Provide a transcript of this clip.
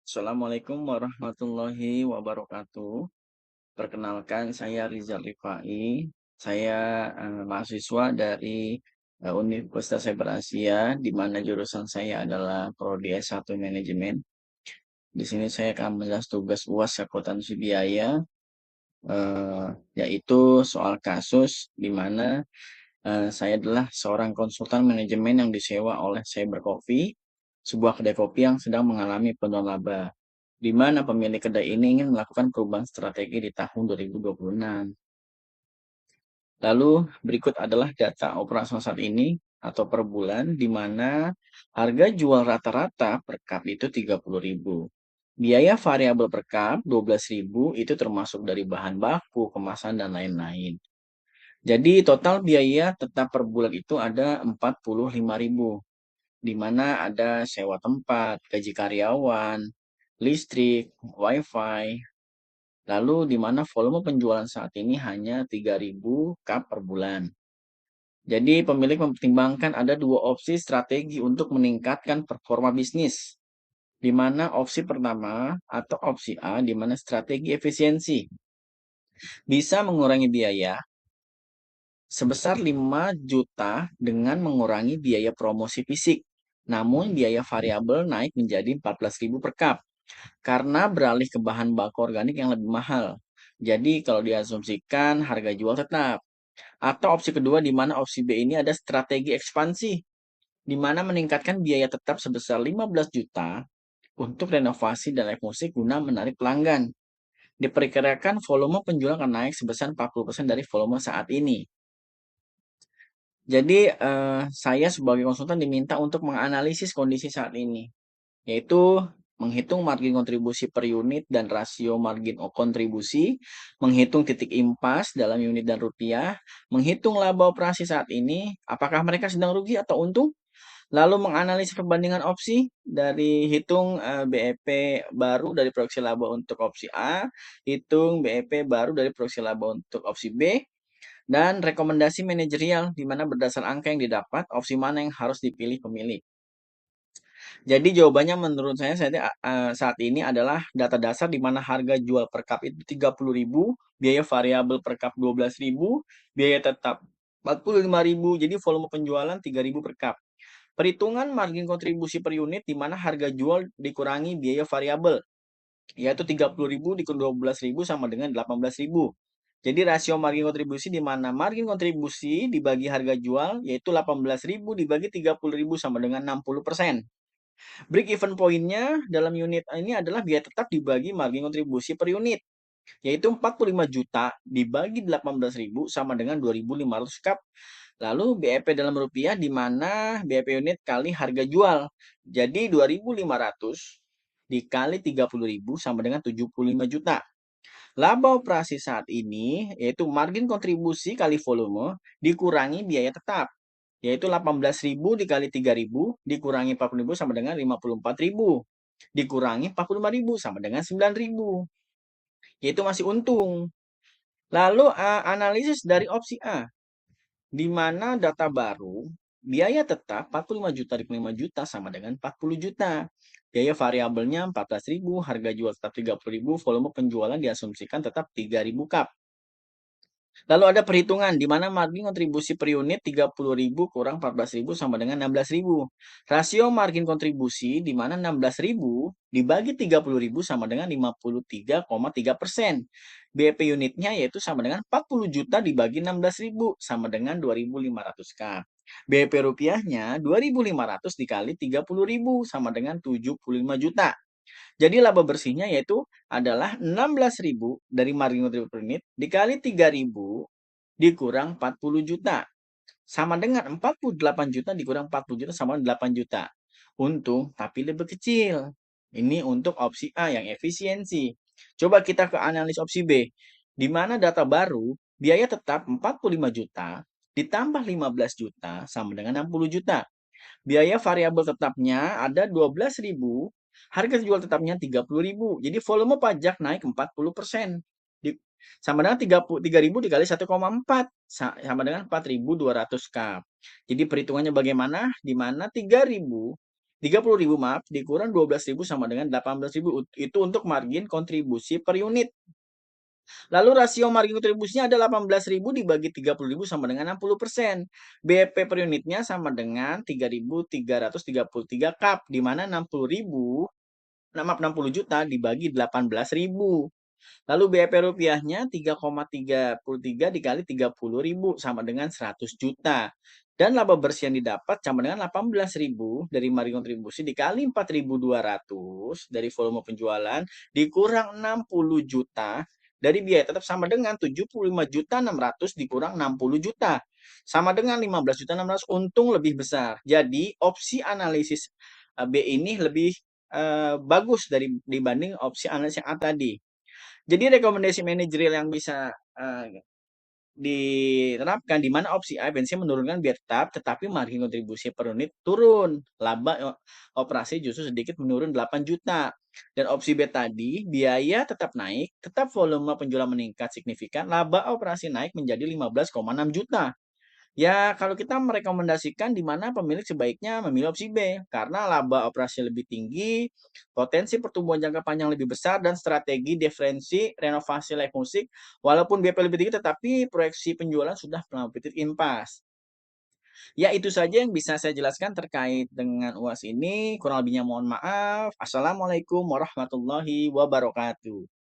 Assalamualaikum warahmatullahi wabarakatuh. Perkenalkan, saya Rizal Rifai. Saya mahasiswa dari Universitas Cyber Asia, di mana jurusan saya adalah Prodi S1 Manajemen. Di sini saya akan menjelaskan tugas UAS akuntansi biaya, eh, yaitu soal kasus di mana saya adalah seorang konsultan manajemen yang disewa oleh Cyber Coffee, sebuah kedai kopi yang sedang mengalami penurunan laba, di mana pemilik kedai ini ingin melakukan perubahan strategi di tahun 2026. Lalu berikut adalah data operasional saat ini atau per bulan, di mana harga jual rata-rata per cup itu 30.000. Biaya variabel per cup 12.000, itu termasuk dari bahan baku, kemasan, dan lain-lain. Jadi total biaya tetap per bulan itu ada 45.000, di mana ada sewa tempat, gaji karyawan, listrik, wifi, lalu di mana volume penjualan saat ini hanya 3.000 cup per bulan. Jadi pemilik mempertimbangkan ada dua opsi strategi untuk meningkatkan performa bisnis, di mana opsi pertama atau opsi A, di mana strategi efisiensi bisa mengurangi biaya sebesar 5 juta dengan mengurangi biaya promosi fisik. Namun biaya variabel naik menjadi 14.000 per cup karena beralih ke bahan baku organik yang lebih mahal. Jadi kalau diasumsikan harga jual tetap. Atau opsi kedua, di mana opsi B ini ada strategi ekspansi, di mana meningkatkan biaya tetap sebesar 15 juta untuk renovasi dan live musik guna menarik pelanggan. Diperkirakan volume penjualan akan naik sebesar 40% dari volume saat ini. Jadi, saya sebagai konsultan diminta untuk menganalisis kondisi saat ini, yaitu menghitung margin kontribusi per unit dan rasio margin kontribusi, menghitung titik impas dalam unit dan rupiah, menghitung laba operasi saat ini, apakah mereka sedang rugi atau untung, lalu menganalisis perbandingan opsi dari hitung BEP baru dari proyeksi laba untuk opsi A, hitung BEP baru dari proyeksi laba untuk opsi B, dan rekomendasi manajerial di mana berdasar angka yang didapat, opsi mana yang harus dipilih pemilik. Jadi jawabannya menurut saya saat ini adalah data dasar di mana harga jual per cup itu 30.000, biaya variabel per cup 12.000, biaya tetap 45.000, jadi volume penjualan 3.000 per cup. Perhitungan margin kontribusi per unit di mana harga jual dikurangi biaya variabel, yaitu 30.000 dikurangi 12.000 sama dengan 18.000. Jadi rasio margin kontribusi di mana margin kontribusi dibagi harga jual, yaitu 18.000 dibagi 30.000 sama dengan 60%. Break even point-nya dalam unit ini adalah biaya tetap dibagi margin kontribusi per unit, yaitu 45 juta dibagi 18.000 sama dengan 2.500 cup. Lalu BEP dalam rupiah di mana BEP unit kali harga jual. Jadi 2.500 dikali 30.000 sama dengan 75 juta. Laba operasi saat ini yaitu margin kontribusi kali volume dikurangi biaya tetap, yaitu 18.000 dikali 3.000 dikurangi 40.000 sama dengan 54.000. Dikurangi 45.000 sama dengan 9.000. Yaitu masih untung. Lalu analisis dari opsi A, di mana data baru, biaya tetap 45 juta dikali 5 juta sama dengan 40 juta. Biaya variabelnya 14.000, harga jual tetap 30.000, volume penjualan diasumsikan tetap 3.000 cup. Lalu ada perhitungan di mana margin kontribusi per unit 30.000 kurang 14.000 sama dengan 16.000. Rasio margin kontribusi di mana 16.000 dibagi 30.000 sama dengan 53,3%. BEP unitnya yaitu sama dengan 40 juta dibagi 16.000 sama dengan 2.500 K. BEP rupiahnya 2.500 dikali 30.000 sama dengan 75 juta. Jadi laba bersihnya yaitu adalah 16.000 dari margin kontribusi per unit dikali 3.000 dikurang 40 juta. Sama dengan 48 juta dikurang 40 juta sama dengan 8 juta. Untung tapi lebih kecil. Ini untuk opsi A yang efisiensi. Coba kita ke analis opsi B. Di mana data baru, biaya tetap 45 juta ditambah 15 juta sama dengan 60 juta. Biaya variabel tetapnya ada 12.000, harga jual tetapnya 30.000. Jadi volume pajak naik 40%. Sama dengan 3.000 dikali 1,4 sama dengan 4.200 cup. Jadi perhitungannya bagaimana? Di mana 3.000 30.000 maaf, dikurang 12.000 sama dengan 18.000. Itu untuk margin kontribusi per unit. Lalu rasio margin kontribusinya ada 18.000 dibagi 30.000 sama dengan 60%. BEP per unitnya sama dengan 3.333 cup, di mana 60.000, maaf 60 juta dibagi 18.000. Lalu BEP rupiahnya 3,33 dikali 30.000 sama dengan 100 juta. Dan laba bersih yang didapat sama dengan 18.000 dari margin kontribusi dikali 4.200 dari volume penjualan dikurang 60 juta dari biaya tetap sama dengan 75.600 dikurang 60 juta. Sama dengan 15.600, untung lebih besar. Jadi opsi analisis B ini lebih bagus dibanding opsi analisis yang A tadi. Jadi rekomendasi manajerial yang bisa diterapkan di mana opsi A bensin menurunkan biaya tetap, tetapi margin kontribusi per unit turun. Laba operasi justru sedikit menurun 8 juta. Dan opsi B tadi, biaya tetap naik, tetap volume penjualan meningkat signifikan, laba operasi naik menjadi 15,6 juta. Ya, kalau kita merekomendasikan di mana pemilik sebaiknya memilih opsi B, karena laba operasi lebih tinggi, potensi pertumbuhan jangka panjang lebih besar, dan strategi diferensi renovasi live musik, walaupun BP lebih tinggi, tetapi proyeksi penjualan sudah melampaui titik impas. Ya, itu saja yang bisa saya jelaskan terkait dengan UAS ini. Kurang lebihnya mohon maaf. Assalamualaikum warahmatullahi wabarakatuh.